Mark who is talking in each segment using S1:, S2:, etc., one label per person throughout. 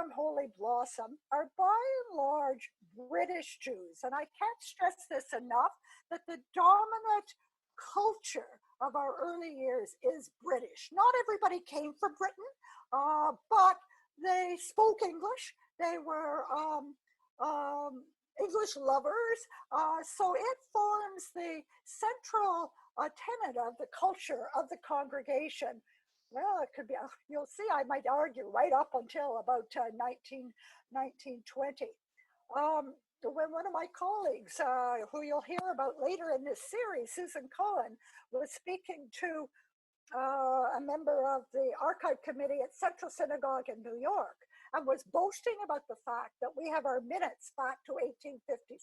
S1: form Holy Blossom are by and large British Jews. And I can't stress this enough, that the dominant culture of our early years is British. Not everybody came from Britain, but they spoke English. They were English lovers. So it forms the central tenet of the culture of the congregation. Well, it could be, you'll see, I might argue right up until about 1920. When one of my colleagues, who you'll hear about later in this series, Susan Cohen, was speaking to a member of the archive committee at Central Synagogue in New York, and was boasting about the fact that we have our minutes back to 1856.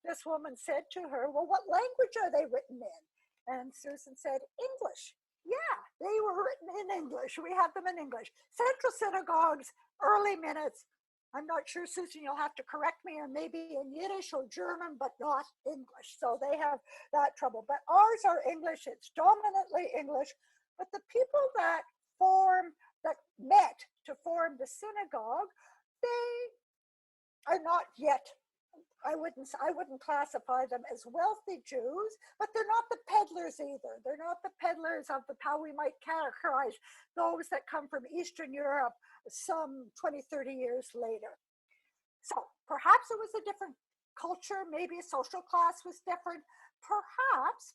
S1: This woman said to her, well, what language are they written in? And Susan said, English. Yeah, they were written in English. We have them in English. Central Synagogue's early minutes, I'm not sure, Susan, you'll have to correct me, or maybe in Yiddish or German, but not English. So they have that trouble. But ours are English. It's dominantly English. But the people that met to form the synagogue, they are not yet, I wouldn't classify them as wealthy Jews, but they're not the peddlers either. They're not the peddlers of how we might characterize those that come from Eastern Europe some 20, 30 years later. So perhaps it was a different culture. Maybe social class was different. Perhaps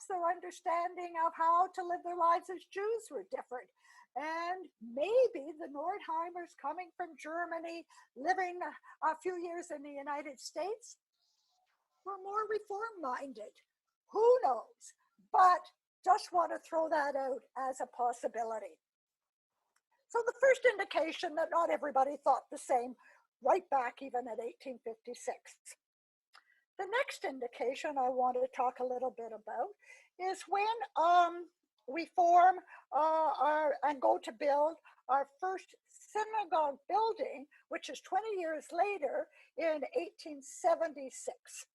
S1: their understanding of how to live their lives as Jews were different. And maybe the Nordheimers coming from Germany, living a few years in the United States, were more reform-minded. Who knows? But just want to throw that out as a possibility. So the first indication that not everybody thought the same, right back even at 1856. The next indication I want to talk a little bit about is when we form and go to build our first synagogue building, which is 20 years later in 1876.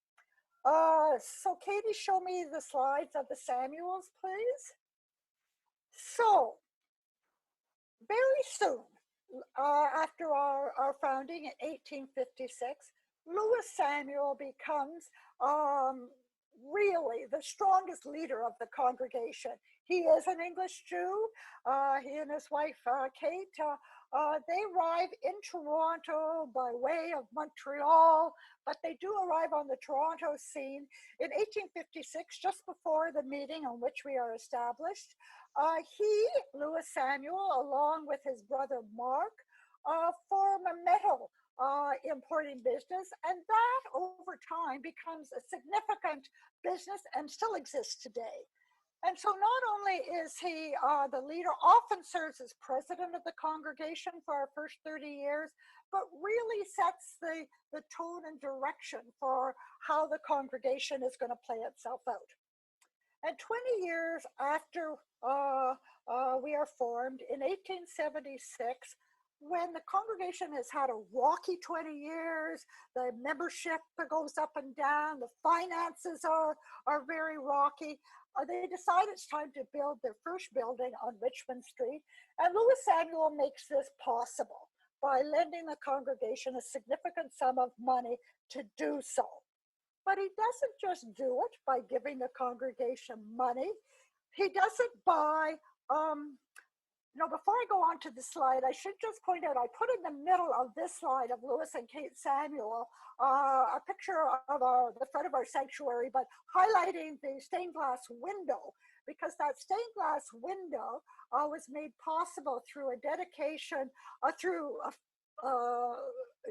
S1: So Katie, show me the slides of the Samuels, please. So very soon after our founding in 1856, Louis Samuel becomes really the strongest leader of the congregation. He is an English Jew. He and his wife, Kate, they arrive in Toronto by way of Montreal, but they do arrive on the Toronto scene in 1856, just before the meeting on which we are established. Louis Samuel, along with his brother Mark, form a metal importing business, and that over time becomes a significant business and still exists today. And so not only is he the leader, often serves as president of the congregation for our first 30 years, but really sets the tone and direction for how the congregation is going to play itself out. And 20 years after we are formed, in 1876, when the congregation has had a rocky 20 years, the membership goes up and down, the finances are very rocky, they decide it's time to build their first building on Richmond Street. And Louis Samuel makes this possible by lending the congregation a significant sum of money to do so. But he doesn't just do it by giving the congregation money. He does it by before I go on to the slide, I should just point out, I put in the middle of this slide of Louis and Kate Samuel a picture of the front of our sanctuary, but highlighting the stained glass window, because that stained glass window was made possible through a dedication, through a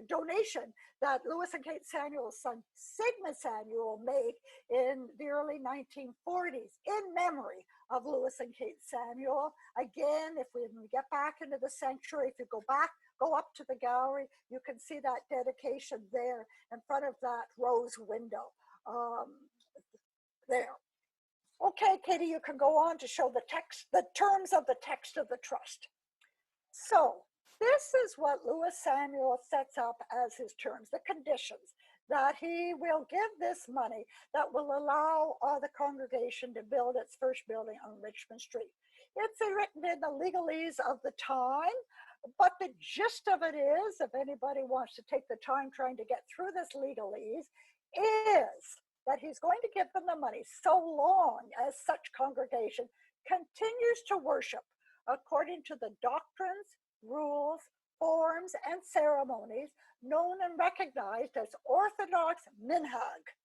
S1: donation that Louis and Kate Samuel's son, Sigmund Samuel, made in the early 1940s in memory of Louis and Kate Samuel. Again, if we get back into the sanctuary, if you go up to the gallery, you can see that dedication there in front of that rose window there. Okay, Katie, you can go on to show the text, the terms of the text of the trust. So this is what Louis Samuel sets up as his terms, the conditions, that he will give this money that will allow the congregation to build its first building on Richmond Street. It's written in the legalese of the time, But the gist of it is, if anybody wants to take the time trying to get through this legalese, is that he's going to give them the money so long as such congregation continues to worship according to the doctrines, rules, forms, and ceremonies known and recognized as Orthodox minhag.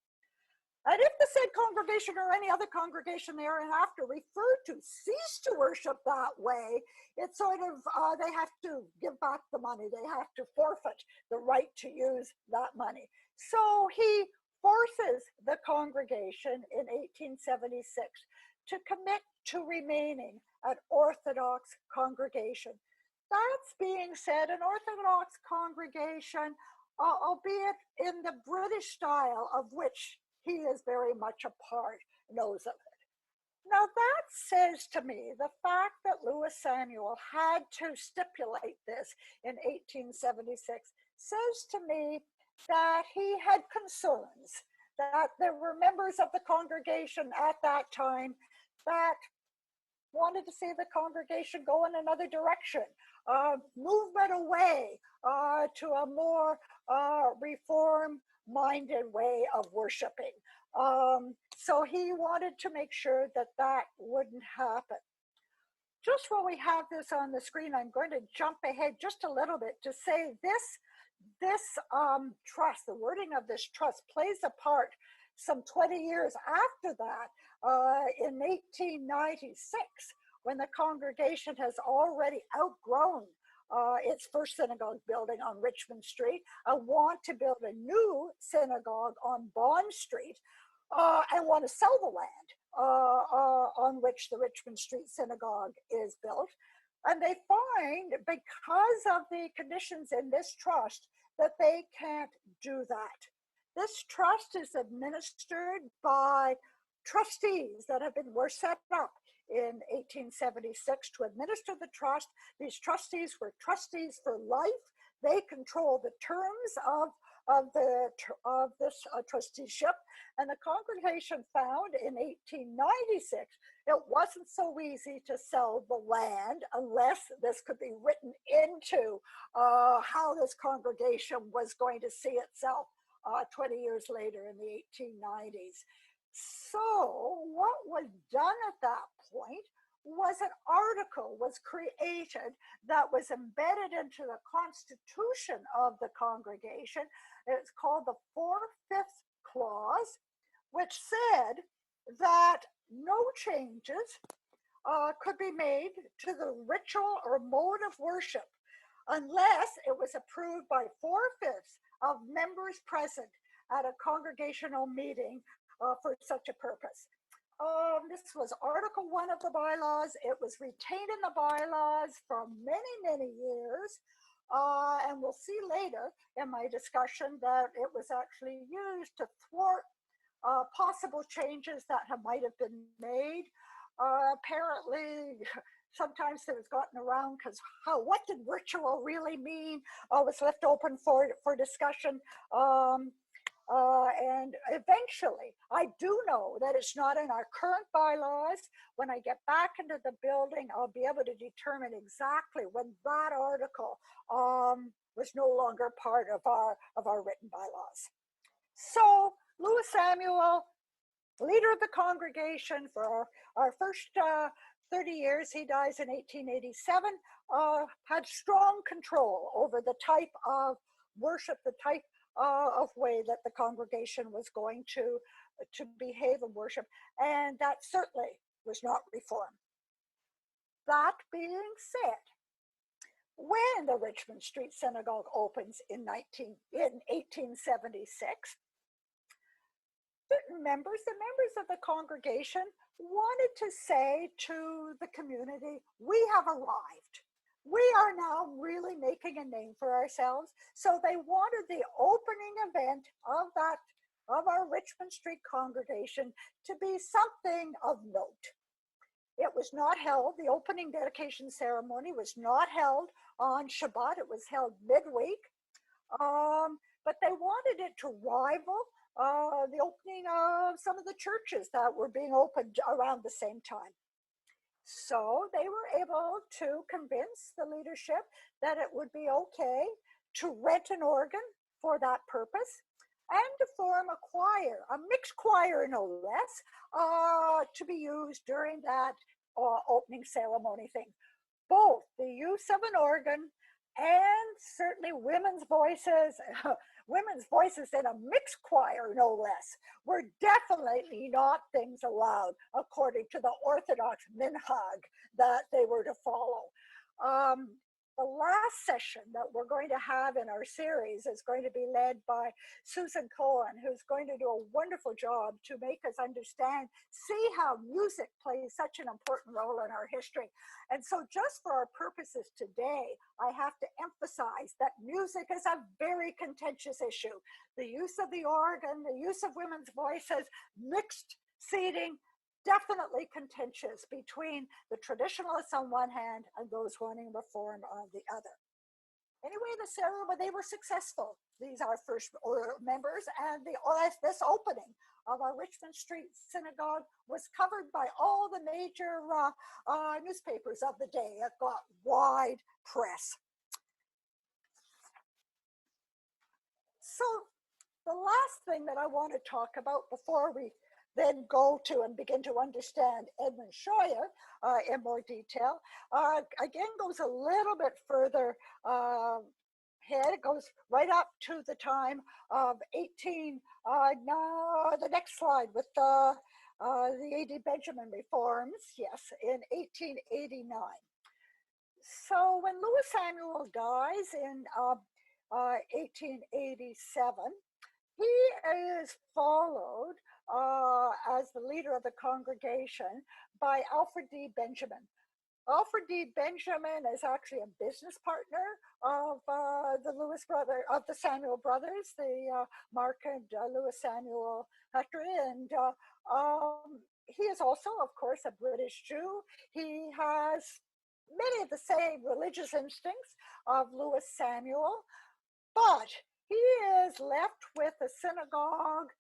S1: And if the said congregation or any other congregation thereafter referred to cease to worship that way, it's sort of, they have to give back the money. They have to forfeit the right to use that money. So he forces the congregation in 1876 to commit to remaining an Orthodox congregation. That's being said, an Orthodox congregation, albeit in the British style of which he is very much a part, knows of it. Now that says to me, the fact that Louis Samuel had to stipulate this in 1876 says to me that he had concerns, that there were members of the congregation at that time that wanted to see the congregation go in another direction, movement away to a more reform-minded way of worshiping. So he wanted to make sure that that wouldn't happen. Just while we have this on the screen, I'm going to jump ahead just a little bit to say this trust, the wording of this trust plays a part some 20 years after that, in 1896, when the congregation has already outgrown its first synagogue building on Richmond Street, want to build a new synagogue on Bond Street, and want to sell the land on which the Richmond Street Synagogue is built. And they find, because of the conditions in this trust, that they can't do that. This trust is administered by trustees that were set up in 1876 to administer the trust. These trustees were trustees for life. They control the terms of this trusteeship. And the congregation found in 1896 it wasn't so easy to sell the land unless this could be written into how this congregation was going to see itself 20 years later in the 1890s. So what was done at that point was an article was created that was embedded into the constitution of the congregation. It's called the 4/5 clause, which said that no changes could be made to the ritual or mode of worship unless it was approved by 4/5 of members present at a congregational meeting for such a purpose. This was Article 1 of the bylaws. It was retained in the bylaws for many, many years. And we'll see later in my discussion that it was actually used to thwart possible changes that might have been made. Apparently, sometimes it was gotten around because what did ritual really mean? Was left open for discussion. And eventually, I do know that it's not in our current bylaws. When I get back into the building, I'll be able to determine exactly when that article was no longer part of our written bylaws. So Louis Samuel, leader of the congregation for our first 30 years, he dies in 1887, had strong control over the type of worship, the type of way that the congregation was going to behave and worship, and that certainly was not reform. That being said, when the Richmond Street Synagogue opens in 1876, the members of the congregation wanted to say to the community, we have arrived. We are now really making a name for ourselves. So they wanted the opening event of our Richmond Street congregation to be something of note. It was not held, the opening dedication ceremony was not held on Shabbat. It was held midweek. But they wanted it to rival the opening of some of the churches that were being opened around the same time. So they were able to convince the leadership that it would be okay to rent an organ for that purpose and to form a choir, a mixed choir no less, to be used during that opening ceremony thing. Both the use of an organ and certainly women's voices, women's voices in a mixed choir, no less, were definitely not things allowed according to the Orthodox minhag that they were to follow. Um, the last session that we're going to have in our series is going to be led by Susan Cohen, who's going to do a wonderful job to make us understand, see how music plays such an important role in our history. And so just for our purposes today, I have to emphasize that music is a very contentious issue. The use of the organ, the use of women's voices, mixed seating, definitely contentious between the traditionalists on one hand and those wanting reform on the other. Anyway, the ceremony, they were successful. These are first members, and this opening of our Richmond Street Synagogue was covered by all the major newspapers of the day. It got wide press. So the last thing that I want to talk about before we then go to and begin to understand Edmund Scheuer in more detail, again goes a little bit further ahead. It goes right up to the time of the next slide with the A.D. Benjamin reforms, yes, in 1889. So when Louis Samuel dies in 1887, he is followed as the leader of the congregation by Alfred D. Benjamin. Alfred D. Benjamin is actually a business partner of the Samuel brothers, the Mark and Louis Samuel factory, and he is also, of course, a British Jew. He has many of the same religious instincts of Louis Samuel, but he is left with a synagogue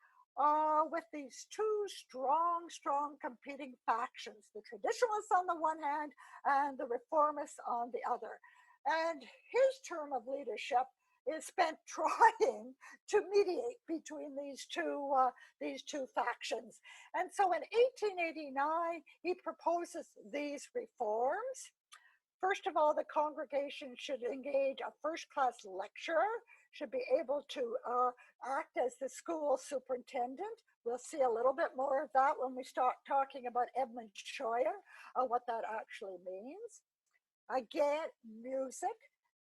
S1: with these two strong competing factions, the traditionalists on the one hand and the reformists on the other. And his term of leadership is spent trying to mediate between these two factions. And so in 1889, he proposes these reforms. First of all, the congregation should engage a first-class lecturer, should be able to act as the school superintendent. We'll see a little bit more of that when we start talking about Edmund Scheuer, what that actually means. Again, music,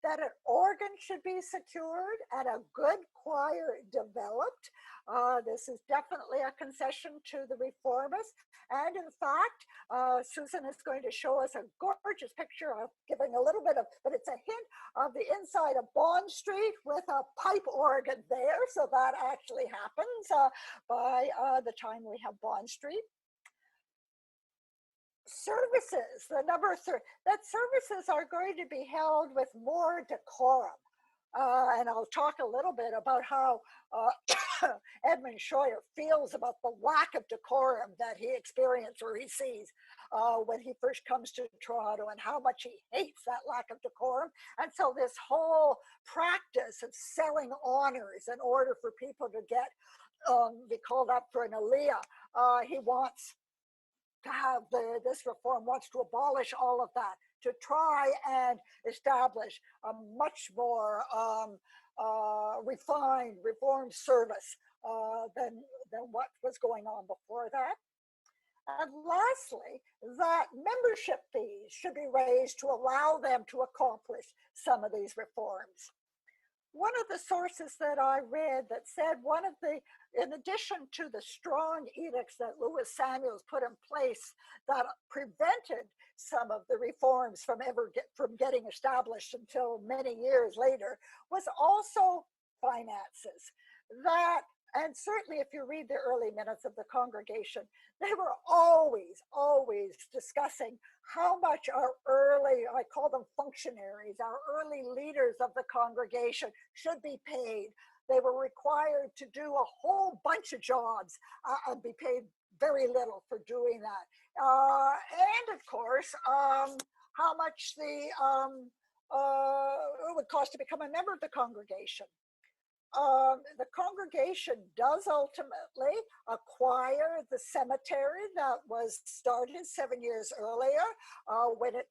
S1: that an organ should be secured and a good choir developed. This is definitely a concession to the reformists. And in fact, Susan is going to show us a gorgeous picture of giving a little bit of, but it's a hint of the inside of Bond Street with a pipe organ there. So that actually happens by the time we have Bond Street. Services, the number three, that services are going to be held with more decorum. And I'll talk a little bit about how Edmund Scheuer feels about the lack of decorum that he experienced or he sees when he first comes to Toronto, and how much he hates that lack of decorum. And so this whole practice of selling honors in order for people to get be called up for an aliyah, he wants to have this reform, wants to abolish all of that, to try and establish a much more refined, reformed service than what was going on before that. And lastly, that membership fees should be raised to allow them to accomplish some of these reforms. One of the sources that I read that said in addition to the strong edicts that Louis Samuels put in place that prevented some of the reforms from getting established until many years later, was also finances. And certainly if you read the early minutes of the congregation, they were always discussing how much our early, I call them functionaries, our early leaders of the congregation should be paid. They were required to do a whole bunch of jobs and be paid very little for doing that. And of course, how much it would cost to become a member of the congregation. The congregation does ultimately acquire the cemetery that was started 7 years earlier. When it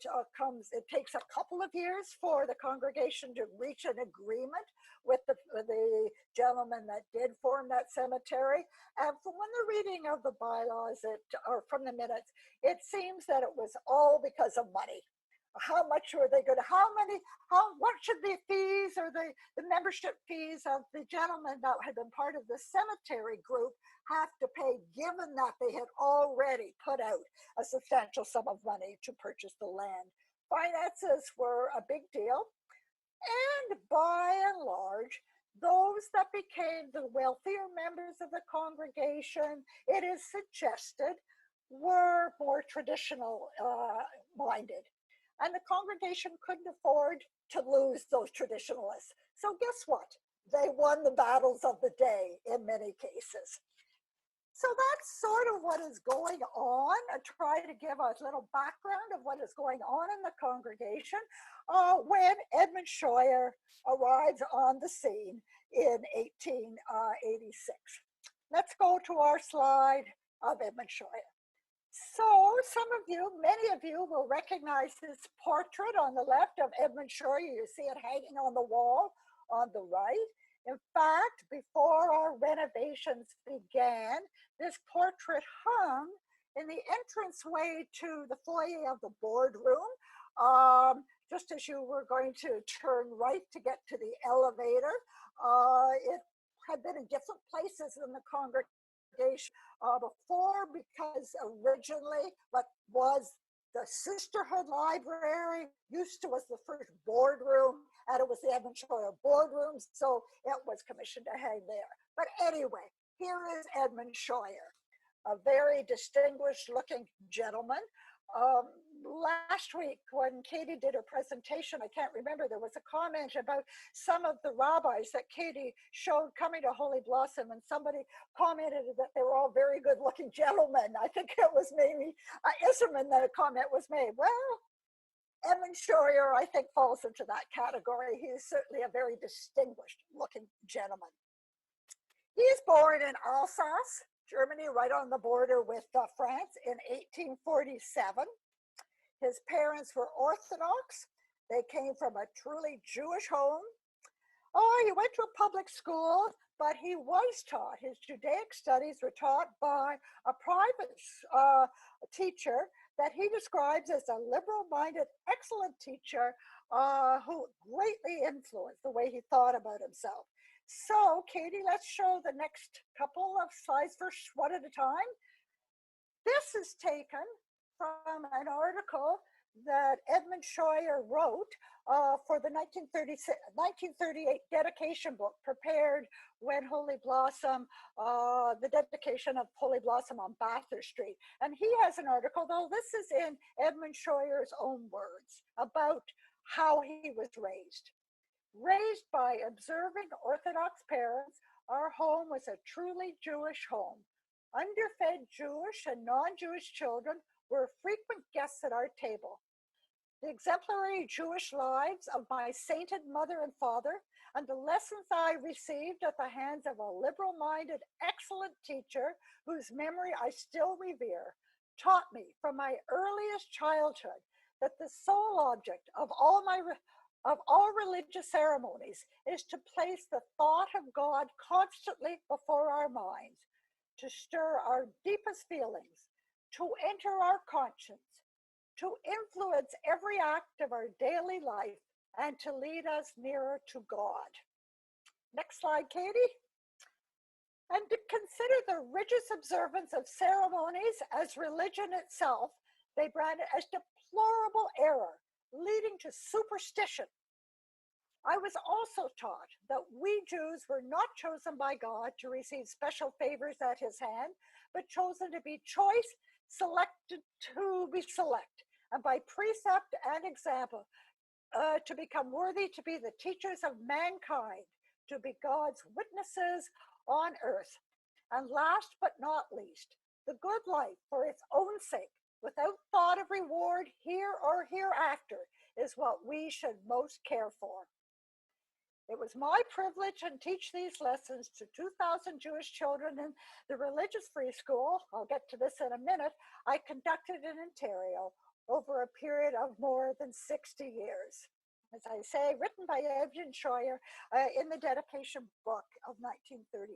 S1: takes a couple of years for the congregation to reach an agreement with the gentleman that did form that cemetery. And from the reading of the bylaws, or from the minutes, it seems that it was all because of money. How much were they going to, what should the fees or the membership fees of the gentlemen that had been part of the cemetery group have to pay, given that they had already put out a substantial sum of money to purchase the land? Finances were a big deal. And by and large, those that became the wealthier members of the congregation, it is suggested, were more traditional minded. And the congregation couldn't afford to lose those traditionalists. So guess what? They won the battles of the day in many cases. So that's sort of what is going on. I try to give a little background of what is going on in the congregation when Edmund Scheuer arrives on the scene in 1886. Let's go to our slide of Edmund Scheuer. So some of you, many of you will recognize this portrait on the left of Edmund Scheuer. You see it hanging on the wall on the right. In fact, before our renovations began, this portrait hung in the entranceway to the foyer of the boardroom, just as you were going to turn right to get to the elevator. It had been in different places in the congregation before, because originally what was the Sisterhood Library used to was the first boardroom, and it was the Edmund Scheuer boardroom, so it was commissioned to hang there. But anyway, here is Edmund Scheuer, a very distinguished looking gentleman. Last week when Katie did her presentation, I can't remember, there was a comment about some of the rabbis that Katie showed coming to Holy Blossom, and somebody commented that they were all very good looking gentlemen. I think it was maybe Isserman that a comment was made. Well, Edmund Scheuer, I think, falls into that category. He is certainly a very distinguished looking gentleman. He's born in Alsace, Germany, right on the border with France in 1847. His parents were Orthodox. They came from a truly Jewish home. He went to a public school, but he was taught, his Judaic studies were taught by a private teacher that he describes as a liberal-minded, excellent teacher who greatly influenced the way he thought about himself. So, Katie, let's show the next couple of slides first, one at a time. This is taken from an article that Edmund Scheuer wrote for the 1938 dedication book prepared when Holy Blossom, the dedication of Holy Blossom on Bathurst Street. And he has an article, though this is in Edmund Scheuer's own words, about how he was raised. Raised by observing Orthodox parents, our home was a truly Jewish home. Underfed Jewish and non-Jewish children were frequent guests at our table. The exemplary Jewish lives of my sainted mother and father, and the lessons I received at the hands of a liberal-minded, excellent teacher whose memory I still revere, taught me from my earliest childhood that the sole object of all religious ceremonies is to place the thought of God constantly before our minds, to stir our deepest feelings, to enter our conscience, to influence every act of our daily life, and to lead us nearer to God. Next slide, Katie. And to consider the rigid observance of ceremonies as religion itself, they brand it as deplorable error, leading to superstition. I was also taught that we Jews were not chosen by God to receive special favors at his hand, but chosen to be choice, selected to be select, and by precept and example, to become worthy to be the teachers of mankind, to be God's witnesses on earth. And last but not least, the good life for its own sake, without thought of reward here or hereafter, is what we should most care for. It was my privilege to teach these lessons to 2,000 Jewish children in the religious free school. I'll get to this in a minute. I conducted in Ontario over a period of more than 60 years. As I say, written by Edmund Scheuer in the dedication book of 1938.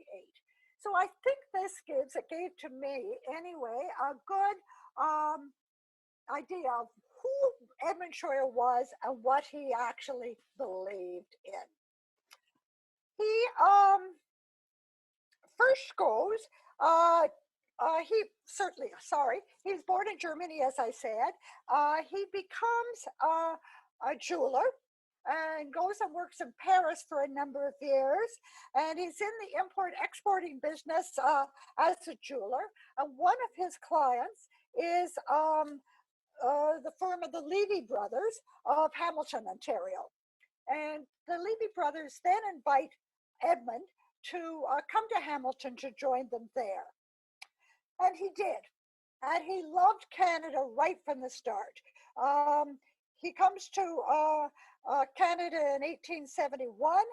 S1: So I think it gave to me anyway, a good idea of who Edmund Scheuer was and what he actually believed in. He first goes, he's born in Germany, as I said. He becomes a jeweler and goes and works in Paris for a number of years. And he's in the import-exporting business as a jeweler. And one of his clients is the firm of the Levy Brothers of Hamilton, Ontario. And the Levy Brothers then invite Edmund to come to Hamilton to join them there. And he did. And he loved Canada right from the start. He comes to Canada in 1871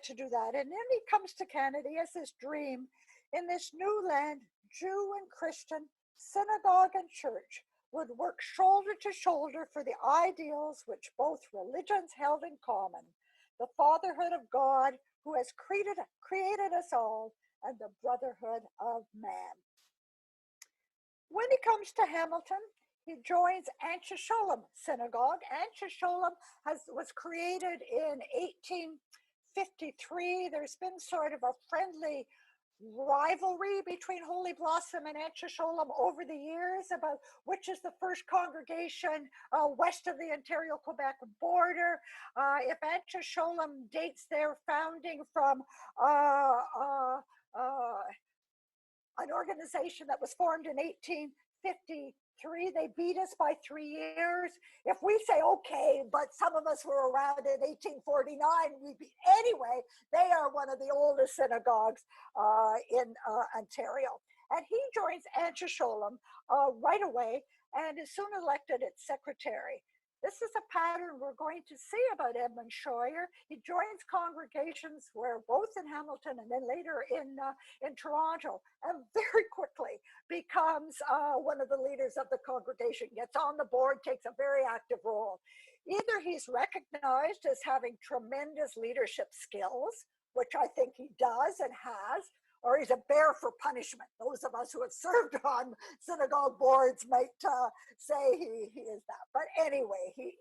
S1: to do that. And then he comes to Canada. He has this dream in this new land, Jew and Christian, synagogue and church would work shoulder to shoulder for the ideals which both religions held in common, the fatherhood of God who has created us all, and the brotherhood of man. When he comes to Hamilton, he joins Anshe Sholem Synagogue. Anshe Sholem was created in 1853. There's been sort of a friendly rivalry between Holy Blossom and Anshe Sholem over the years about which is the first congregation west of the Ontario-Quebec border. If Anshe Sholem dates their founding from an organization that was formed in 1853, they beat us by 3 years. If we say, okay, but some of us were around in 1849, anyway, they are one of the oldest synagogues in Ontario. And he joins Anshe Sholem right away and is soon elected its secretary. This is a pattern we're going to see about Edmund Scheuer. He joins congregations where both in Hamilton and then later in Toronto, and very quickly becomes one of the leaders of the congregation, gets on the board, takes a very active role. Either he's recognized as having tremendous leadership skills, which I think he does and has, or he's a bear for punishment. Those of us who have served on synagogue boards might say he is that. But anyway, he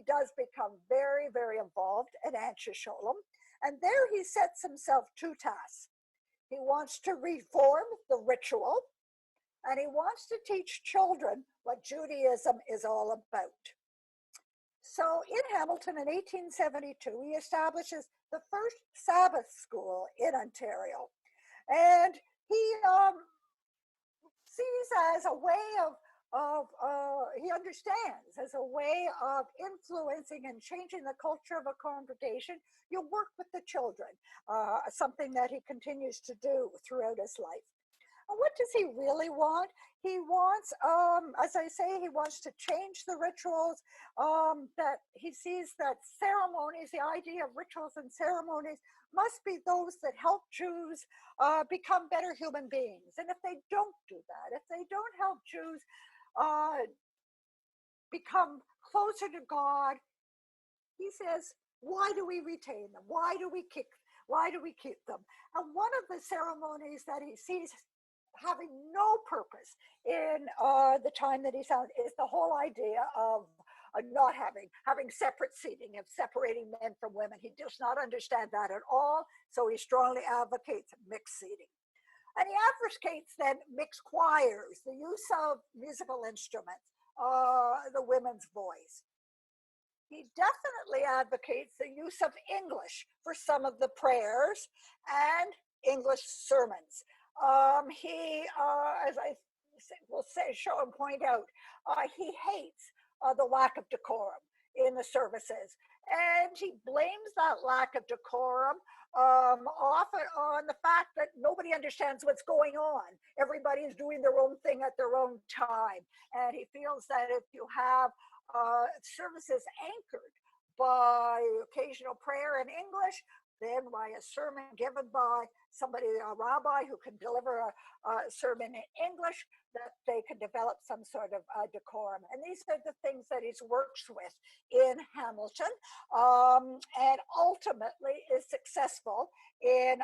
S1: does become very, very involved in Anshe Sholem. And there he sets himself two tasks. He wants to reform the ritual, and he wants to teach children what Judaism is all about. So in Hamilton in 1872, he establishes the first Sabbath school in Ontario. And he sees as a way he understands as a way of influencing and changing the culture of a congregation, you work with the children, something that he continues to do throughout his life. And what does he really want? He wants, as I say, he wants to change the rituals, that he sees that ceremonies, the idea of rituals and ceremonies must be those that help Jews become better human beings. And if they don't do that, if they don't help Jews become closer to God, he says, why do we retain them? Why do we keep them? And one of the ceremonies that he sees having no purpose in the time that he's on is the whole idea of not having separate seating, of separating men from women. He does not understand that at all, so he strongly advocates mixed seating. And he advocates then mixed choirs, the use of musical instruments, the women's voice. He definitely advocates the use of English for some of the prayers and English sermons. He, as I will show and point out, he hates the lack of decorum in the services. And he blames that lack of decorum often on the fact that nobody understands what's going on. Everybody is doing their own thing at their own time. And he feels that if you have services anchored by occasional prayer in English, then by a sermon given by somebody, a rabbi who can deliver a sermon in English, that they can develop some sort of decorum. And these are the things that he works with in Hamilton, and ultimately is successful in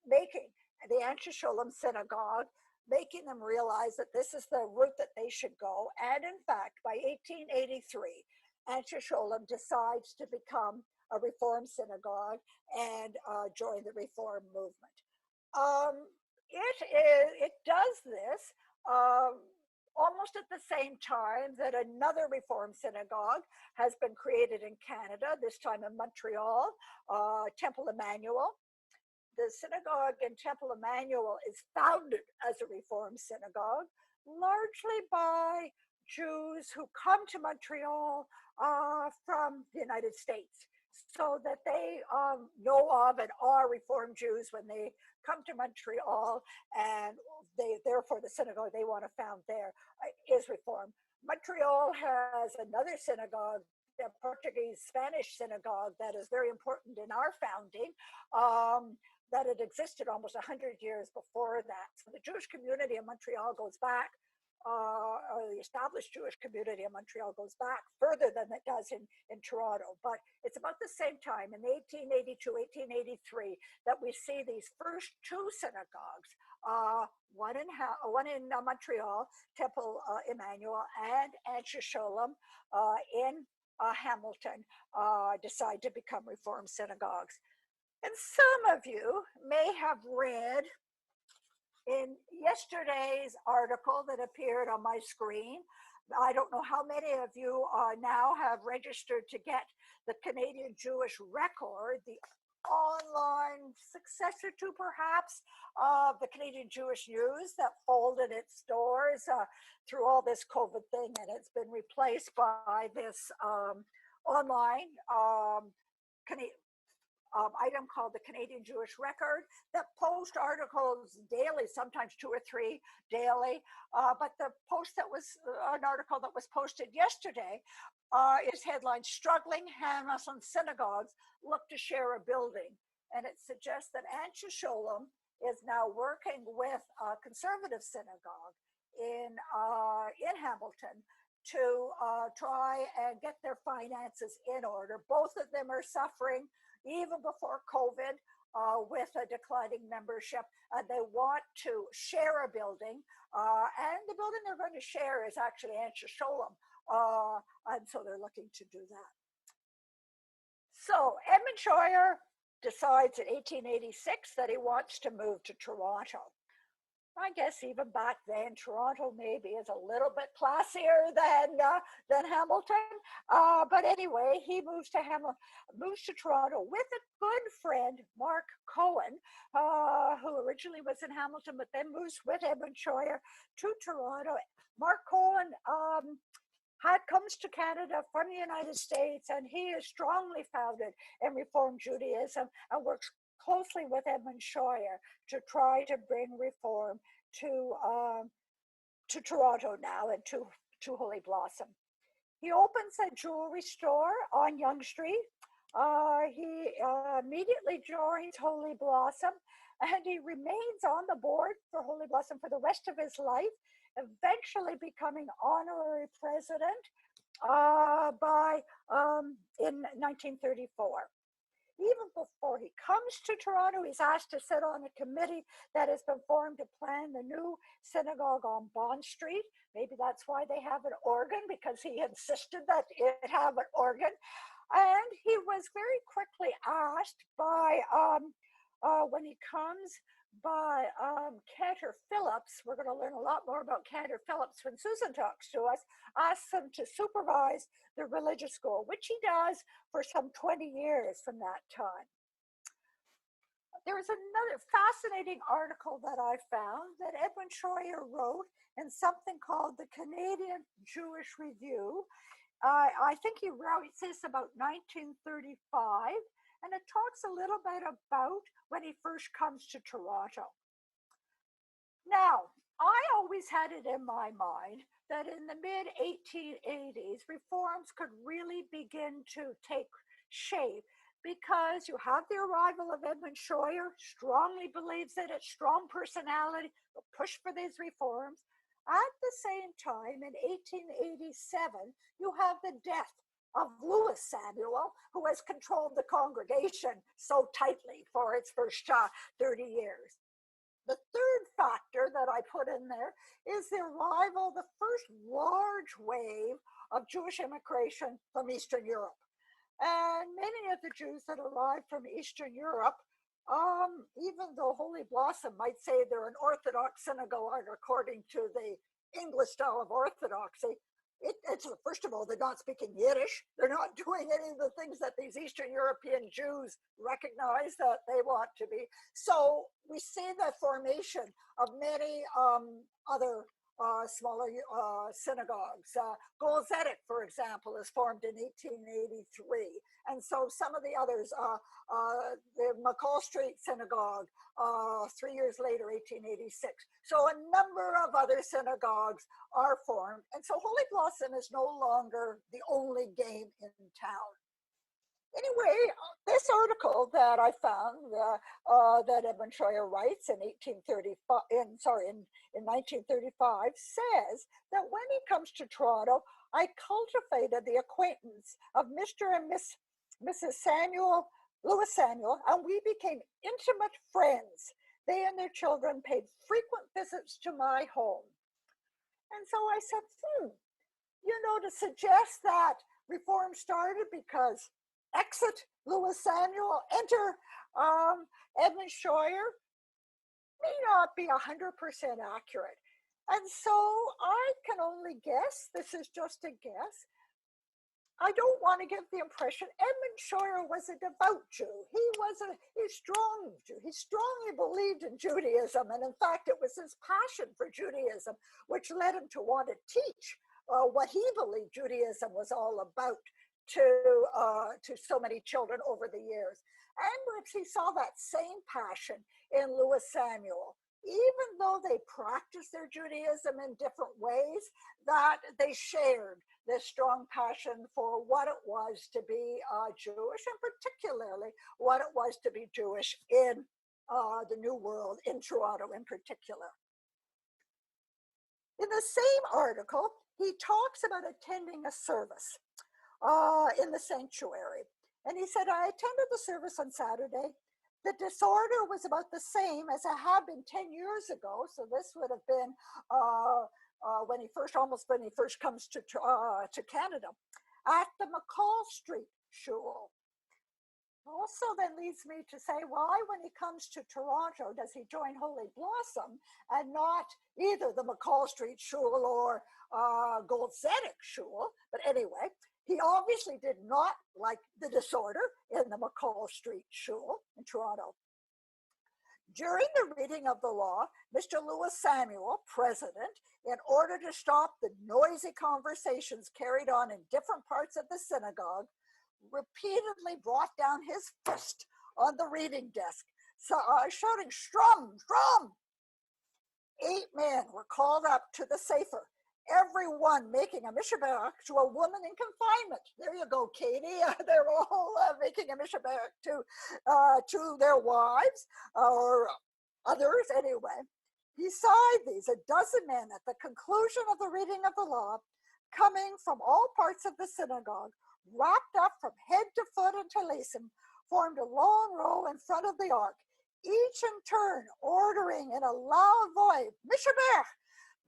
S1: making the Anshe Sholem Synagogue, making them realize that this is the route that they should go. And in fact, by 1883, Anshe Sholem decides to become a Reform synagogue and join the Reform movement. It does this almost at the same time that another Reform synagogue has been created in Canada, this time in Montreal, Temple Emmanuel. The synagogue in Temple Emmanuel is founded as a Reform synagogue, largely by Jews who come to Montreal from the United States, so that they know of and are Reformed Jews when they come to Montreal, and therefore the synagogue they want to found there is Reformed. Montreal has another synagogue, a Portuguese Spanish synagogue, that is very important in our founding. That had existed almost 100 years before that. So the Jewish community in Montreal goes back, the established Jewish community in Montreal goes back further than it does in Toronto. But it's about the same time, in 1882, 1883, that we see these first two synagogues, one in Montreal, Temple Emmanuel, and Anshe Sholem in Hamilton, decide to become Reform synagogues. And some of you may have read in yesterday's article that appeared on my screen. I don't know how many of you now have registered to get the Canadian Jewish Record, the online successor to perhaps of the Canadian Jewish News that folded its doors through all this COVID thing, and it's been replaced by this online item called the Canadian Jewish Record that post articles daily, sometimes 2 or 3 daily. But the post that was an article that was posted yesterday is headlined "Struggling Hamilton Synagogues Look to Share a Building." And it suggests that Anshe Sholem is now working with a conservative synagogue in Hamilton to try and get their finances in order. Both of them are suffering even before COVID, with a declining membership. They want to share a building, and the building they're going to share is actually Anshe Sholem, and so they're looking to do that. So Edmund Scheuer decides in 1886 that he wants to move to Toronto. I guess even back then, Toronto maybe is a little bit classier than Hamilton. But anyway, he moves to Toronto with a good friend, Mark Cohen, who originally was in Hamilton, but then moves with Edmund Scheuer to Toronto. Mark Cohen comes to Canada from the United States, and he is strongly founded in Reform Judaism and works closely with Edmund Scheuer to try to bring reform to Toronto now, and to Holy Blossom. He opens a jewelry store on Yonge Street. He immediately joins Holy Blossom, and he remains on the board for Holy Blossom for the rest of his life, eventually becoming honorary president in 1934. Even before he comes to Toronto, he's asked to sit on a committee that has been formed to plan the new synagogue on Bond Street. Maybe that's why they have an organ, because he insisted that it have an organ. And he was very quickly asked by, when he comes, by Cantor Phillips. We're going to learn a lot more about Cantor Phillips when Susan talks to us. Asks him to supervise the religious school, which he does for some 20 years from that time. There was another fascinating article that I found that Edmund Scheuer wrote in something called the Canadian Jewish Review I think he writes this about 1935, and it talks a little bit about when he first comes to Toronto. Now, I always had it in my mind that in the mid 1880s, reforms could really begin to take shape because you have the arrival of Edmund Scheuer, strongly believes in it, strong personality, will push for these reforms. At the same time, in 1887, you have the death of Lewis Samuel, who has controlled the congregation so tightly for its first 30 years. The third factor that I put in there is the arrival, the first large wave of Jewish immigration from Eastern Europe. And many of the Jews that arrived from Eastern Europe, even though Holy Blossom might say they're an Orthodox synagogue according to the English style of Orthodoxy, it's first of all, they're not speaking Yiddish. They're not doing any of the things that these Eastern European Jews recognize that they want to be. So we see the formation of many other smaller synagogues. Gold Zedek, for example, is formed in 1883. And so some of the others, the McCall Street Synagogue, 3 years later, 1886. So a number of other synagogues are formed. And so Holy Blossom is no longer the only game in town. Anyway, this article that I found that Edmund Scheuer writes in 1935 says that when he comes to Toronto, I cultivated the acquaintance of Mr. and Mrs. Lewis Samuel, and we became intimate friends. They and their children paid frequent visits to my home. And so I said, to suggest that reform started because exit Lewis Samuel, enter Edmund Scheuer may not be 100% accurate. And so I can only guess, this is just a guess. I don't want to give the impression Edmund Scheuer was a devout Jew. He was a strong Jew. He strongly believed in Judaism. And in fact, it was his passion for Judaism which led him to want to teach what he believed Judaism was all about to so many children over the years. And perhaps he saw that same passion in Lewis Samuel. Even though they practiced their Judaism in different ways, that they shared this strong passion for what it was to be Jewish, and particularly what it was to be Jewish in the New World, in Toronto in particular. In the same article, he talks about attending a service in the sanctuary. And he said, I attended the service on Saturday. The disorder was about the same as it had been 10 years ago. So this would have been when he first comes to Canada, at the McCall Street Shul. Also then leads me to say, why when he comes to Toronto does he join Holy Blossom and not either the McCall Street Shul or Gold Zedek Shul? But anyway, he obviously did not like the disorder in the McCall Street Shul in Toronto. During the reading of the law, Mr. Lewis Samuel, president, in order to stop the noisy conversations carried on in different parts of the synagogue, repeatedly brought down his fist on the reading desk, shouting, "Strum, strum!" 8 men were called up to the Sefer, everyone making a mishabach to a woman in confinement. There you go, Katie. They're all making a mishabach to their wives or others anyway. Beside these, a dozen men at the conclusion of the reading of the law, coming from all parts of the synagogue, wrapped up from head to foot in talisim, formed a long row in front of the ark, each in turn ordering in a loud voice, "Mishabach,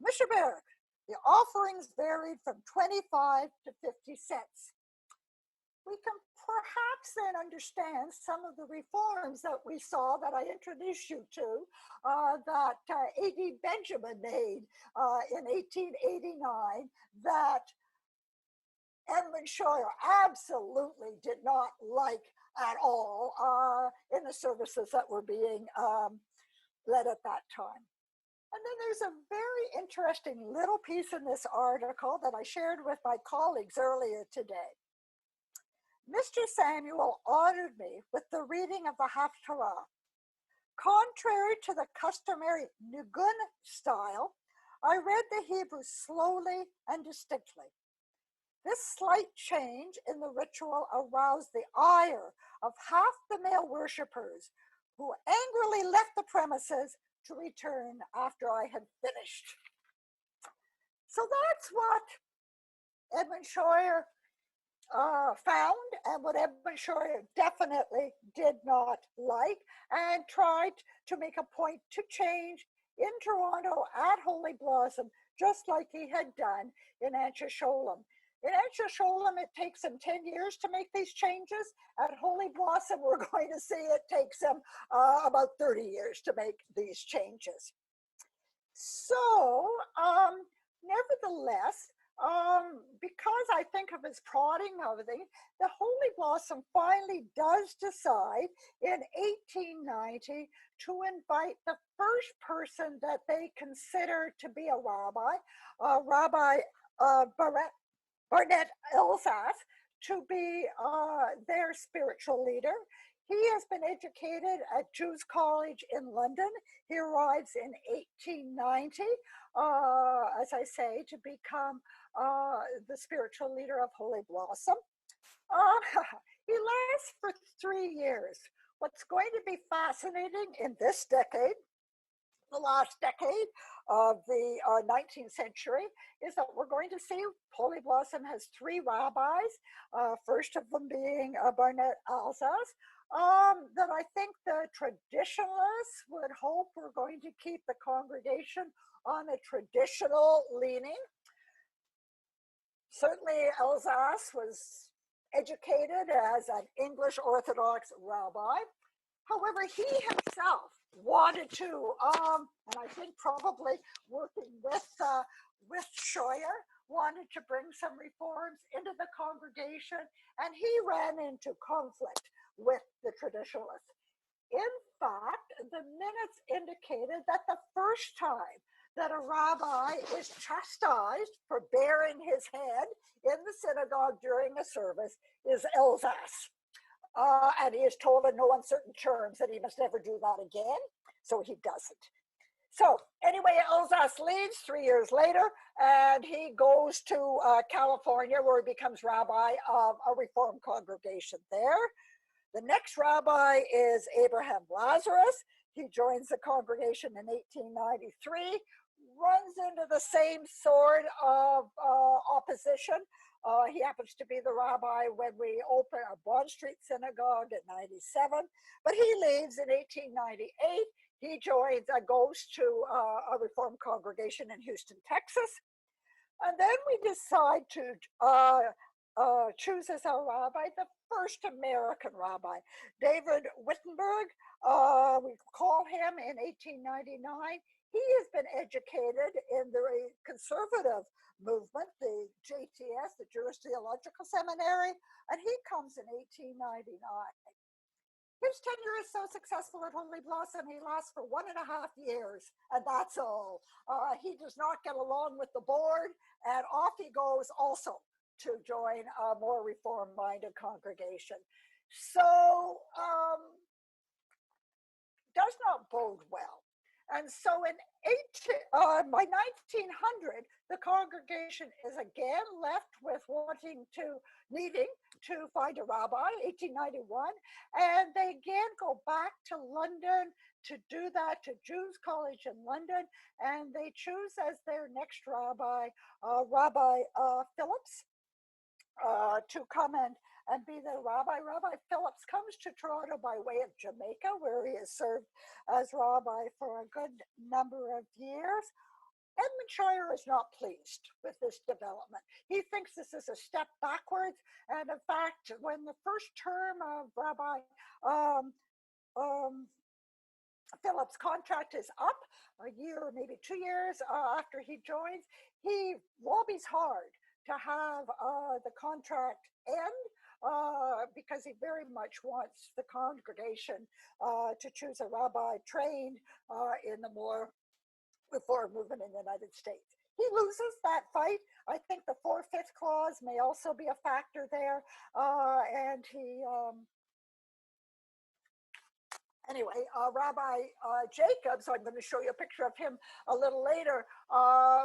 S1: mishabach." The offerings varied from 25 to 50 cents. We can perhaps then understand some of the reforms that we saw that I introduced you to, that A.D. Benjamin made in 1889, that Edmund Scheuer absolutely did not like at all in the services that were being led at that time. And then there's a very interesting little piece in this article that I shared with my colleagues earlier today. Mr. Samuel honored me with the reading of the Haftarah. Contrary to the customary Nigun style, I read the Hebrew slowly and distinctly. This slight change in the ritual aroused the ire of half the male worshippers, who angrily left the premises to return after I had finished. So that's what Edmund Scheuer found, and what Edmund Scheuer definitely did not like, and tried to make a point to change in Toronto at Holy Blossom, just like he had done in Anshe Sholem. In Anshe Sholem, it takes him 10 years to make these changes. At Holy Blossom, we're going to see it takes him about 30 years to make these changes. So, nevertheless, because I think of his prodding of everything, the Holy Blossom finally does decide in 1890 to invite the first person that they consider to be a rabbi, Rabbi Barnett Elsass, to be their spiritual leader. He has been educated at Jews College in London. He arrives in 1890, as I say, to become the spiritual leader of Holy Blossom. He lasts for 3 years. What's going to be fascinating in this decade, the last decade of the 19th century, is that we're going to see Holy Blossom has 3 rabbis, first of them being Barnett Elsass, that I think the traditionalists would hope we're going to keep the congregation on a traditional leaning. Certainly Elsass was educated as an English Orthodox rabbi. However, he himself wanted to, and I think probably working with Scheuer, wanted to bring some reforms into the congregation, and he ran into conflict with the traditionalists. In fact, the minutes indicated that the first time that a rabbi is chastised for baring his head in the synagogue during a service is Elsass. And he is told in no uncertain terms that he must never do that again, so he doesn't. So anyway, Elsass leaves 3 years later, and he goes to California, where he becomes rabbi of a Reformed congregation there. The next rabbi is Abraham Lazarus. He joins the congregation in 1893, runs into the same sort of opposition. He happens to be the rabbi when we open our Bond Street Synagogue in 97, but he leaves in 1898. He goes to a Reformed congregation in Houston, Texas. And then we decide to choose as our rabbi the first American rabbi, David Wittenberg. We call him in 1899. He has been educated in the conservative movement, the JTS, the Jewish Theological Seminary, and he comes in 1899. His tenure is so successful at Holy Blossom, he lasts for 1.5 years, and that's all. He does not get along with the board, and off he goes also to join a more reform-minded congregation. So, does not bode well. And so by 1900, the congregation is again left with needing to find a rabbi, 1891, and they again go back to London to do that, to Jews College in London, and they choose as their next rabbi, Rabbi Phillips, to come and be the rabbi. Rabbi Phillips comes to Toronto by way of Jamaica, where he has served as rabbi for a good number of years. Edmund Scheuer is not pleased with this development. He thinks this is a step backwards, and in fact, when the first term of Rabbi Phillips' contract is up, a year or maybe 2 years after he joins, he lobbies hard to have the contract end, because he very much wants the congregation to choose a rabbi trained in the more before moving in the United States. He loses that fight. I think the 4/5 clause may also be a factor there. And he, anyway, Rabbi Jacobs, I'm going to show you a picture of him a little later,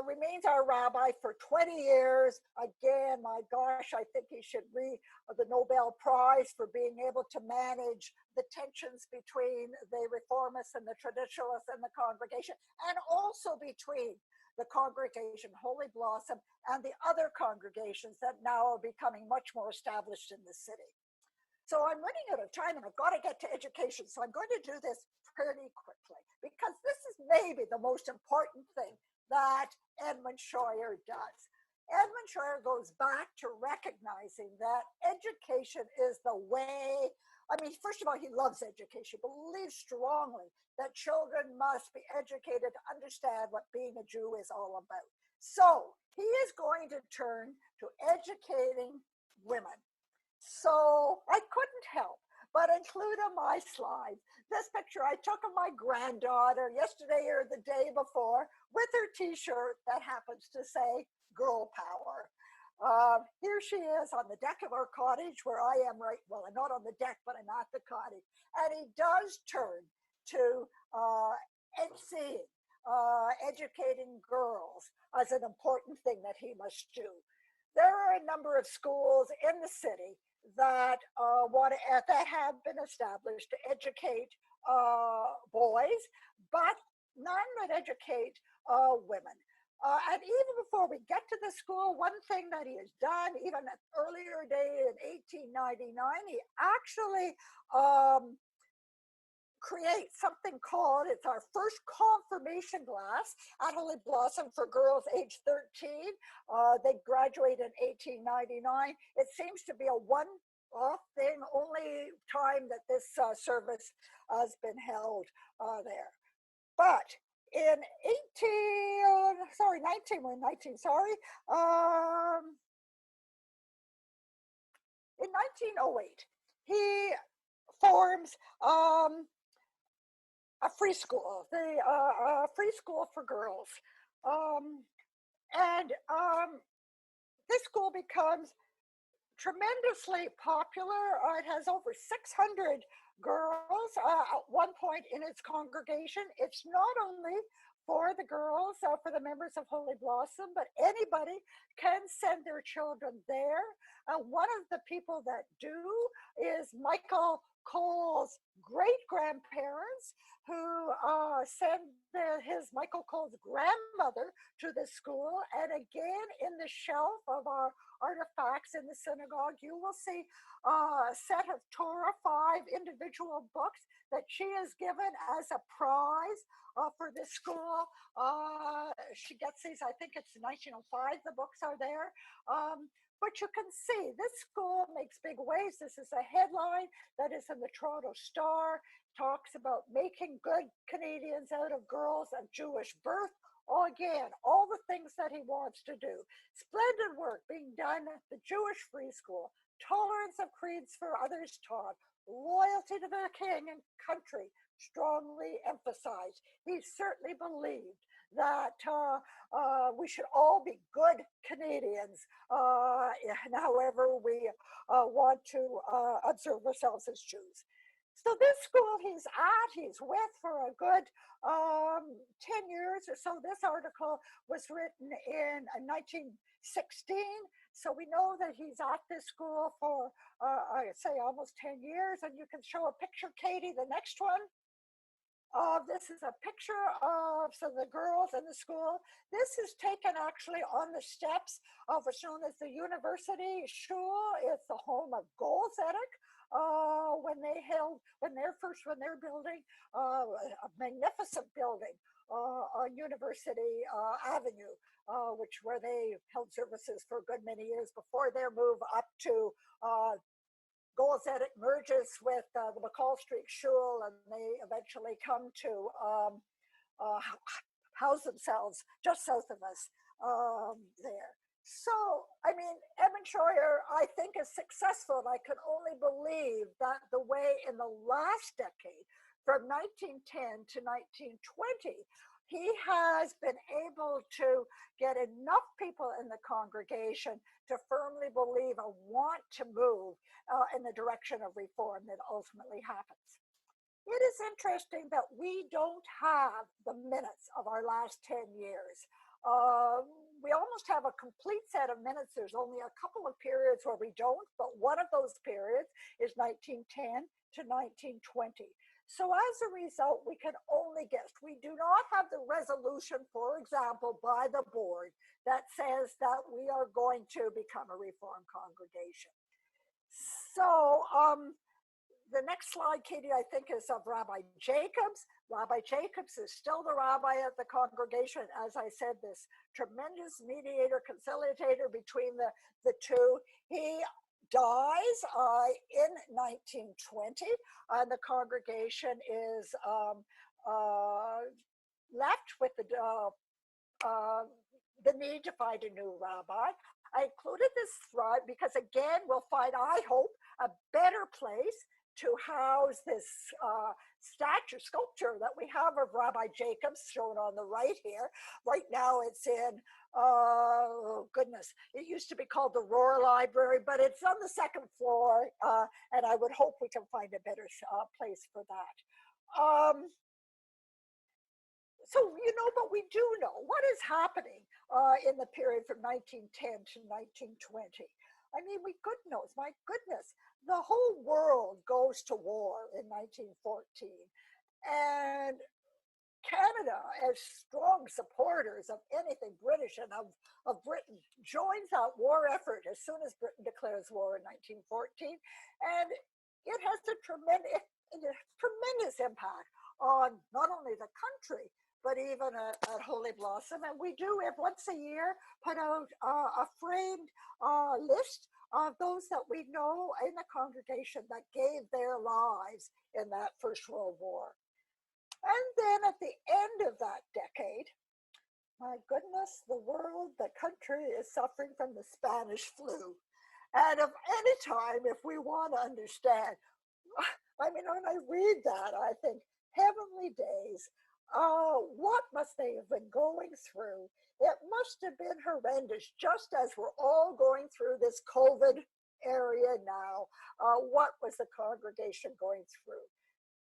S1: remains our rabbi for 20 years. Again, my gosh, I think he should read the Nobel Prize for being able to manage the tensions between the reformists and the traditionalists and the congregation, and also between the congregation Holy Blossom and the other congregations that now are becoming much more established in the city. So I'm running out of time and I've got to get to education. So I'm going to do this pretty quickly because this is maybe the most important thing that Edmund Scheuer does. Edmund Scheuer goes back to recognizing that education is the way. I mean, first of all, he loves education, believes strongly that children must be educated to understand what being a Jew is all about. So he is going to turn to educating women. So I couldn't help but include on my slide this picture I took of my granddaughter yesterday or the day before with her t-shirt that happens to say girl power. Here she is on the deck of our cottage where I am right, well, I'm not on the deck, but I'm at the cottage. And he does turn to educating girls as an important thing that he must do. There are a number of schools in the city that that have been established to educate boys, but none that educate women. And even before we get to the school, one thing that he has done, even at earlier day in 1899, he actually create something called, it's our first confirmation class at Holy Blossom for girls age 13. They graduate in 1899. It seems to be a one-off thing, only time that this service has been held there. But in 1908, he forms a free school, the free school for girls. This school becomes tremendously popular. It has over 600 girls at one point in its congregation. It's not only for the girls, for the members of Holy Blossom, but anybody can send their children there. One of the people that do is Michael Cole's great-grandparents, who send Michael Cole's grandmother to the school. And again, in the shelf of our artifacts in the synagogue, you will see a set of Torah, 5 individual books that she is given as a prize for this school. She gets these, I think it's 1905, the books are there. But you can see this school makes big waves. This is a headline that is in the Toronto Star, talks about making good Canadians out of girls of Jewish birth. Again, all the things that he wants to do. Splendid work being done at the Jewish Free School. Tolerance of creeds for others taught. Loyalty to the king and country strongly emphasized. He certainly believed that we should all be good Canadians, however we want to observe ourselves as Jews. So this school he's with for a good 10 years or so. This article was written in 1916. So we know that he's at this school for, I say, almost 10 years. And you can show a picture, Katie, the next one. This is a picture of some of the girls in the school. This is taken actually on the steps of what's known as the University Shul. It's the home of Golzedek. When they're building a magnificent building on University Avenue, where they held services for a good many years before their move up to Golzedek merges with the McCall Street Shul, and they eventually come to house themselves just south of us there. So, I mean, Edmund Scheuer, I think, is successful. And I can only believe that the way in the last decade, from 1910 to 1920, he has been able to get enough people in the congregation to firmly believe and want to move in the direction of reform that ultimately happens. It is interesting that we don't have the minutes of our last 10 years. We almost have a complete set of minutes. There's only a couple of periods where we don't, but one of those periods is 1910 to 1920. So as a result, we can only guess. We do not have the resolution, for example, by the board that says that we are going to become a reform congregation. So the next slide, Katie, I think is of Rabbi Jacobs. Rabbi Jacobs is still the rabbi of the congregation. As I said, this tremendous mediator, conciliator between the two. He dies in 1920, and the congregation is left with the need to find a new rabbi. I included this slide because, again, we'll find, I hope, a better place to house this sculpture that we have of Rabbi Jacobs shown on the right here. Right now it's in, oh goodness, it used to be called the Rohr Library, but it's on the second floor, and I would hope we can find a better place for that. So, but we do know what is happening in the period from 1910 to 1920. I mean, we could know, my goodness, the whole world goes to war in 1914. And Canada, as strong supporters of anything British and of Britain, joins that war effort as soon as Britain declares war in 1914. And it has a tremendous impact on not only the country, but even at Holy Blossom. And we do, once a year, put out a framed list of those that we know in the congregation that gave their lives in that First World War. And then at the end of that decade, my goodness, the world, the country is suffering from the Spanish flu. And of any time, if we want to understand, I mean, when I read that, I think, heavenly days, what must they have been going through? It must have been horrendous, just as we're all going through this COVID area now. What was the congregation going through?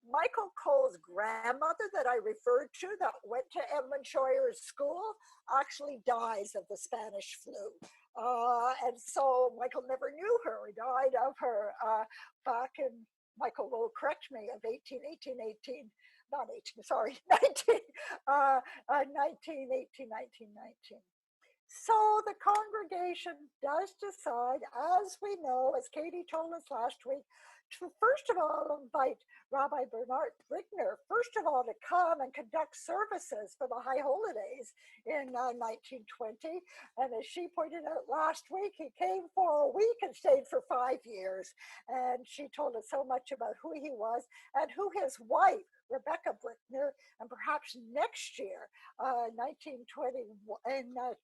S1: Michael Cole's grandmother that I referred to that went to Edmund Scheuer's school actually dies of the Spanish flu. And so Michael never knew her. He died of her back in, Michael will correct me, of 1918. So the congregation does decide, as we know, as Katie told us last week, to first of all invite Rabbi Bernard Brigner, first of all, to come and conduct services for the High Holidays in 1920. And as she pointed out last week, he came for a week and stayed for 5 years. And she told us so much about who he was and who his wife, Rebecca Brickner, and perhaps next year,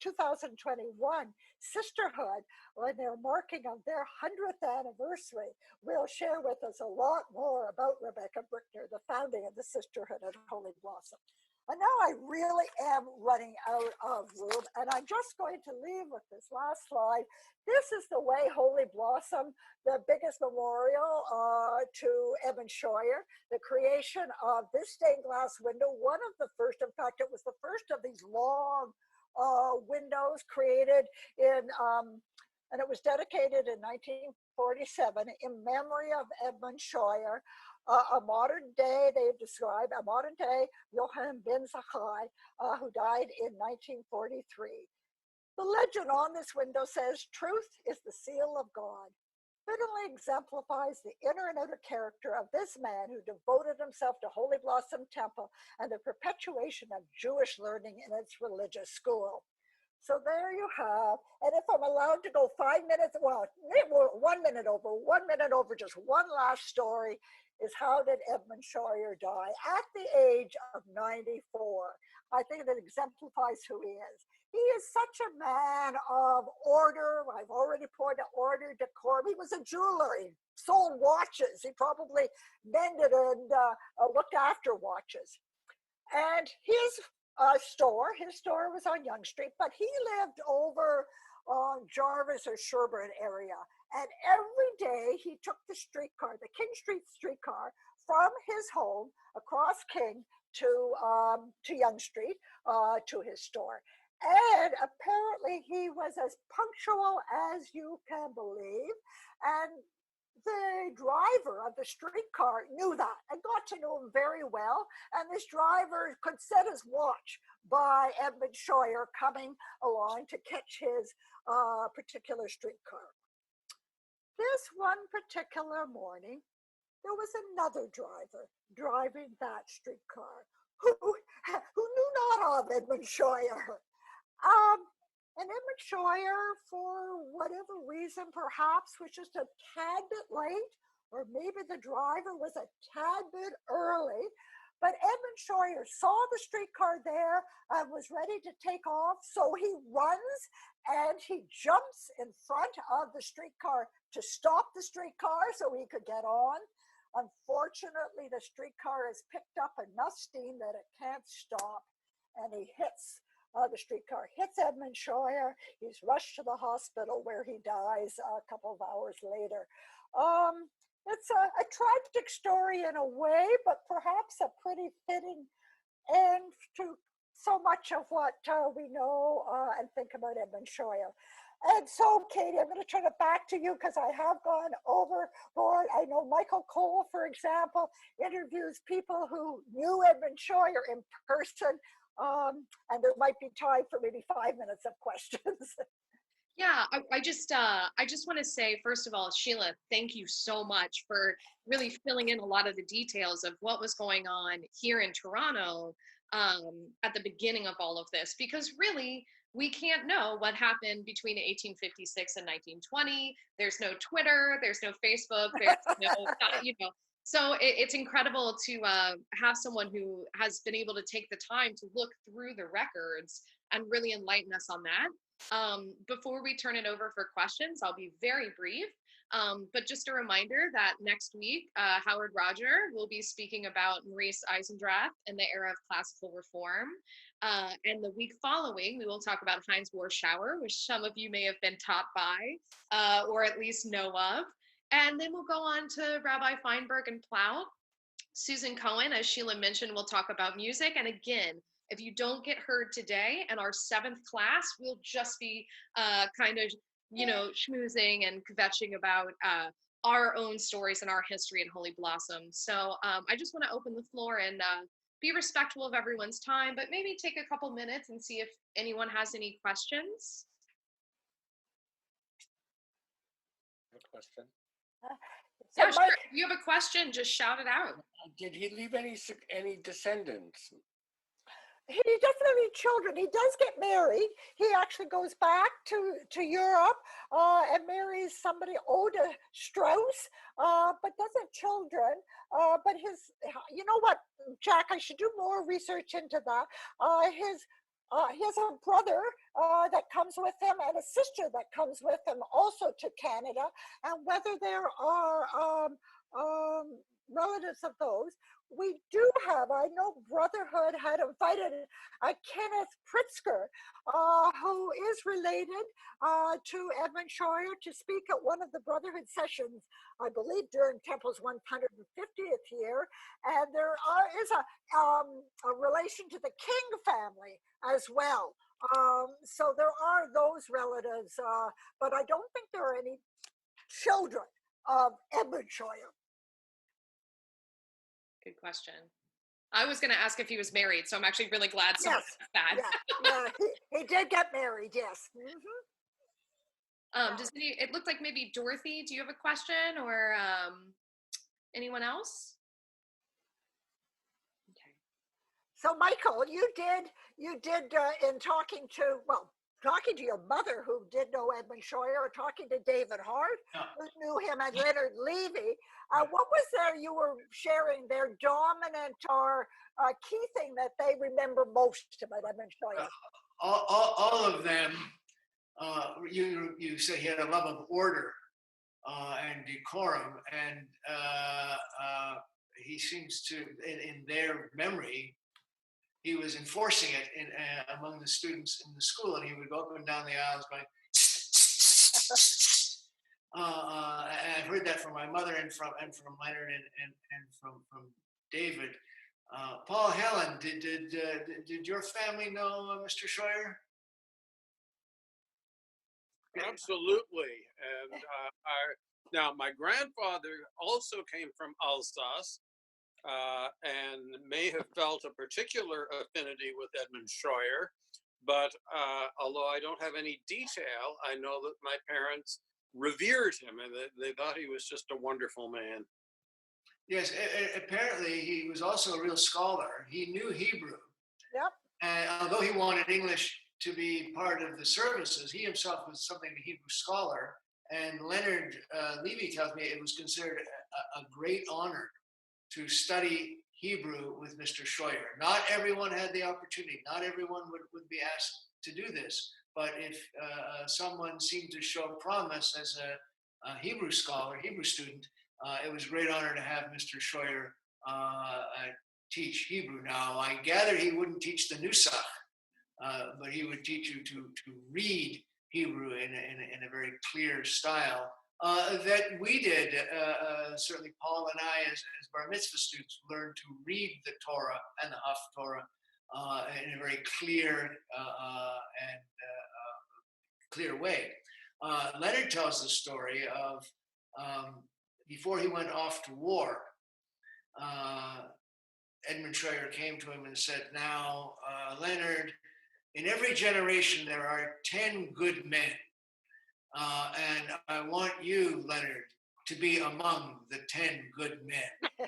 S1: 2021, Sisterhood, when they're marking of their 100th anniversary, will share with us a lot more about Rebecca Brickner, the founding of the Sisterhood at Holy Blossom. And now I really am running out of room, and I'm just going to leave with this last slide. This is the way Holy Blossom, the biggest memorial to Edmund Scheuer, the creation of this stained glass window, one of the first, in fact, it was the first of these long windows created in, and it was dedicated in 1947 in memory of Edmund Scheuer. A modern day, they describe a modern day Johann ben Zakkai, who died in 1943. The legend on this window says, "Truth is the seal of God." Fittingly exemplifies the inner and outer character of this man who devoted himself to Holy Blossom Temple and the perpetuation of Jewish learning in its religious school. So there you have, and if I'm allowed to go 5 minutes, well, 1 minute over, just one last story, is how did Edmund Scheuer die at the age of 94? I think that exemplifies who he is. He is such a man of order. I've already pointed out order, decorum. He was a jeweler. He sold watches. He probably mended and looked after watches. And his store. His store was on Yonge Street, but he lived over on Jarvis or Sherburne area. And every day he took the streetcar, the King Street streetcar, from his home across King to Yonge Street to his store. And apparently he was as punctual as you can believe. And the driver of the streetcar knew that and got to know him very well. And this driver could set his watch by Edmund Scheuer coming along to catch his particular streetcar. This one particular morning, there was another driver driving that streetcar who knew not of Edmund Scheuer. And Edmund Scheuer, for whatever reason, perhaps was just a tad bit late, or maybe the driver was a tad bit early. But Edmund Scheuer saw the streetcar there and was ready to take off. So he runs and he jumps in front of the streetcar to stop the streetcar so he could get on. Unfortunately, the streetcar has picked up enough steam that it can't stop, and he hits the streetcar, hits Edmund Scheuer. He's rushed to the hospital where he dies a couple of hours later. It's a tragic story in a way, but perhaps a pretty fitting end to so much of what we know and think about Edmund Scheuer. And so, Katie, I'm going to turn it back to you because I have gone overboard. I know Michael Cole, for example, interviews people who knew Edmund Scheuer in person, and there might be time for maybe 5 minutes of questions.
S2: Yeah, I just want to say, first of all, Sheila, thank you so much for really filling in a lot of the details of what was going on here in Toronto at the beginning of all of this, because really we can't know what happened between 1856 and 1920. There's no Twitter, there's no Facebook, there's no, so it's incredible to have someone who has been able to take the time to look through the records and really enlighten us on that. Before we turn it over for questions, I'll be very brief. But just a reminder that next week, Howard Roger will be speaking about Maurice Eisendrath and the era of classical reform. And the week following, we will talk about Heinz Warschauer, which some of you may have been taught by, or at least know of. And then we'll go on to Rabbi Feinberg and Plout. Susan Cohen, as Sheila mentioned, will talk about music. And again, if you don't get heard today, and our 7th class, we'll just be kind of, schmoozing and kvetching about our own stories and our history in Holy Blossom. So I just want to open the floor and be respectful of everyone's time, but maybe take a couple minutes and see if anyone has any questions.
S3: A question?
S2: Yeah, sure. If you have a question, just shout it out.
S3: Did he leave any descendants?
S1: He doesn't have any children. He does get married. He actually goes back to Europe and marries somebody, Oda Strauss, but doesn't have children. But you know what, Jack, I should do more research into that. He has a brother that comes with him and a sister that comes with him also to Canada. And whether there are relatives of those, we do have, I know Brotherhood had invited Kenneth Pritzker, who is related to Edmund Scheuer, to speak at one of the Brotherhood sessions, I believe during Temple's 150th year. And there is a relation to the King family as well. So there are those relatives, but I don't think there are any children of Edmund Scheuer.
S2: Good question. I was going to ask if he was married, so I'm actually really glad someone asked that.
S1: Yeah, he did get married, yes.
S2: Mm-hmm. It looked like maybe Dorothy, do you have a question, or anyone else? Okay.
S1: So Michael, you did in talking to your mother, who did know Edmund Scheuer, or talking to David Hart, who knew him, and Leonard Levy. What was you were sharing their dominant or key thing that they remember most about Edmund Scheuer?
S4: All of them, you say he had a love of order and decorum, and he seems to, in their memory, he was enforcing it among the students in the school, and he would go up and down the aisles going. I've heard that from my mother and from Leonard and from David. Paul, Helen, did your family know Mr. Scheuer?
S5: Absolutely. And now my grandfather also came from Alsace and may have felt a particular affinity with Edmund Scheuer. But although I don't have any detail, I know that my parents revered him and they thought he was just a wonderful man.
S4: Yes, apparently he was also a real scholar. He knew Hebrew.
S1: Yep.
S4: And although he wanted English to be part of the services, he himself was something of a Hebrew scholar. And Leonard Levy tells me it was considered a great honor to study Hebrew with Mr. Scheuer. Not everyone had the opportunity. Not everyone would be asked to do this. But if someone seemed to show promise as a Hebrew scholar, Hebrew student, it was a great honor to have Mr. Scheuer teach Hebrew. Now, I gather he wouldn't teach the Nusach, but he would teach you to read Hebrew in a very clear style that we did. Certainly, Paul and I, as bar mitzvah students, learned to read the Torah and the Haftorah in a very clear and clear way. Leonard tells the story of before he went off to war. Edmund Scheuer came to him and said, "Now, Leonard, in every generation there are 10 good men. And I want you, Leonard, to be among the 10 good men."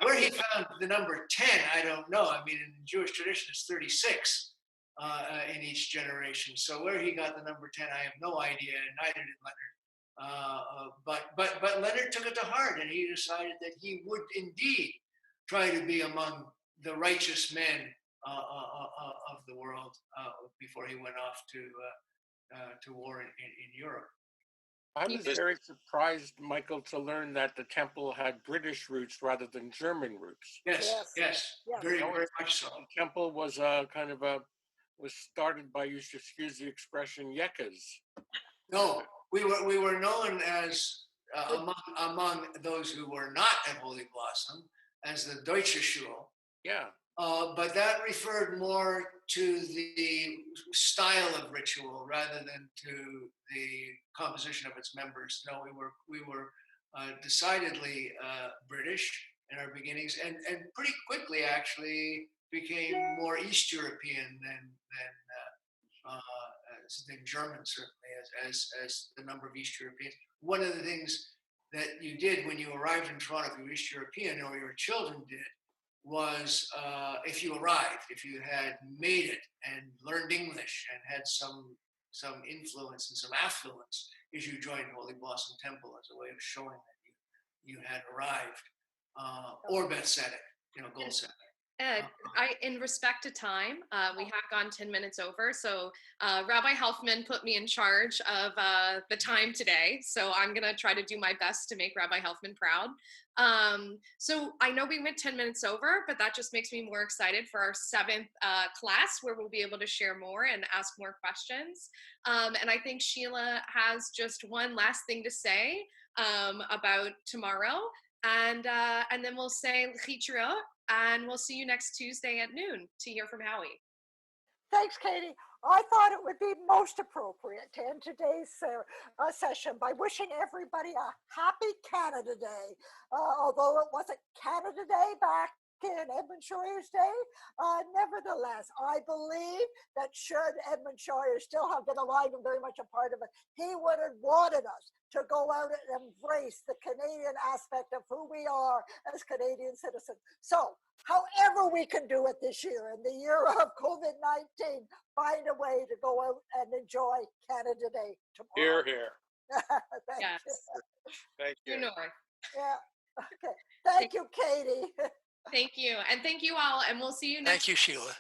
S4: Where he found the number 10, I don't know. I mean, in Jewish tradition, it's 36 in each generation. So where he got the number 10, I have no idea, and neither did Leonard. But Leonard took it to heart, and he decided that he would indeed try to be among the righteous men of the world before he went off to war in Europe.
S3: I was very surprised, Michael, to learn that the temple had British roots rather than German roots.
S4: Yes. Very much so.
S3: The temple was was started by, you should excuse the expression, Yekas.
S4: No, we were known as among those who were not at Holy Blossom as the Deutsche Schule.
S3: Yeah.
S4: But that referred more to the style of ritual rather than to the composition of its members. No, we were decidedly British in our beginnings, and pretty quickly actually became more East European than German, certainly, as the number of East Europeans. One of the things that you did when you arrived in Toronto, if you were East European or your children did, was if you arrived, if you had made it and learned English and had some influence and some affluence, is you joined Holy Blossom Temple as a way of showing that you had arrived, or Beth Tzedek, Gold Tzedek.
S2: Ed, in respect to time, we have gone 10 minutes over. So Rabbi Helfman put me in charge of the time today. So I'm going to try to do my best to make Rabbi Helfman proud. So I know we went 10 minutes over, but that just makes me more excited for our 7th class, where we'll be able to share more and ask more questions. And I think Sheila has just one last thing to say about tomorrow. And then we'll say L'chitra, and we'll see you next Tuesday at noon to hear from Howie.
S1: Thanks, Katie. I thought it would be most appropriate to end today's session by wishing everybody a happy Canada Day. Although it wasn't Canada Day back in Edmund Scheuer's day, nevertheless, I believe that should Edmund Scheuer still have been alive and very much a part of it, he would have wanted us to go out and embrace the Canadian aspect of who we are as Canadian citizens. So, however we can do it this year, in the year of COVID-19, find a way to go out and enjoy Canada Day tomorrow.
S5: Hear, hear.
S1: Thank
S2: Yes.
S1: you.
S5: Thank you.
S2: True north.
S1: Yeah. Okay. Thank you, Katie.
S2: Thank you. And thank you all. And we'll see you next
S6: Thank you, Sheila.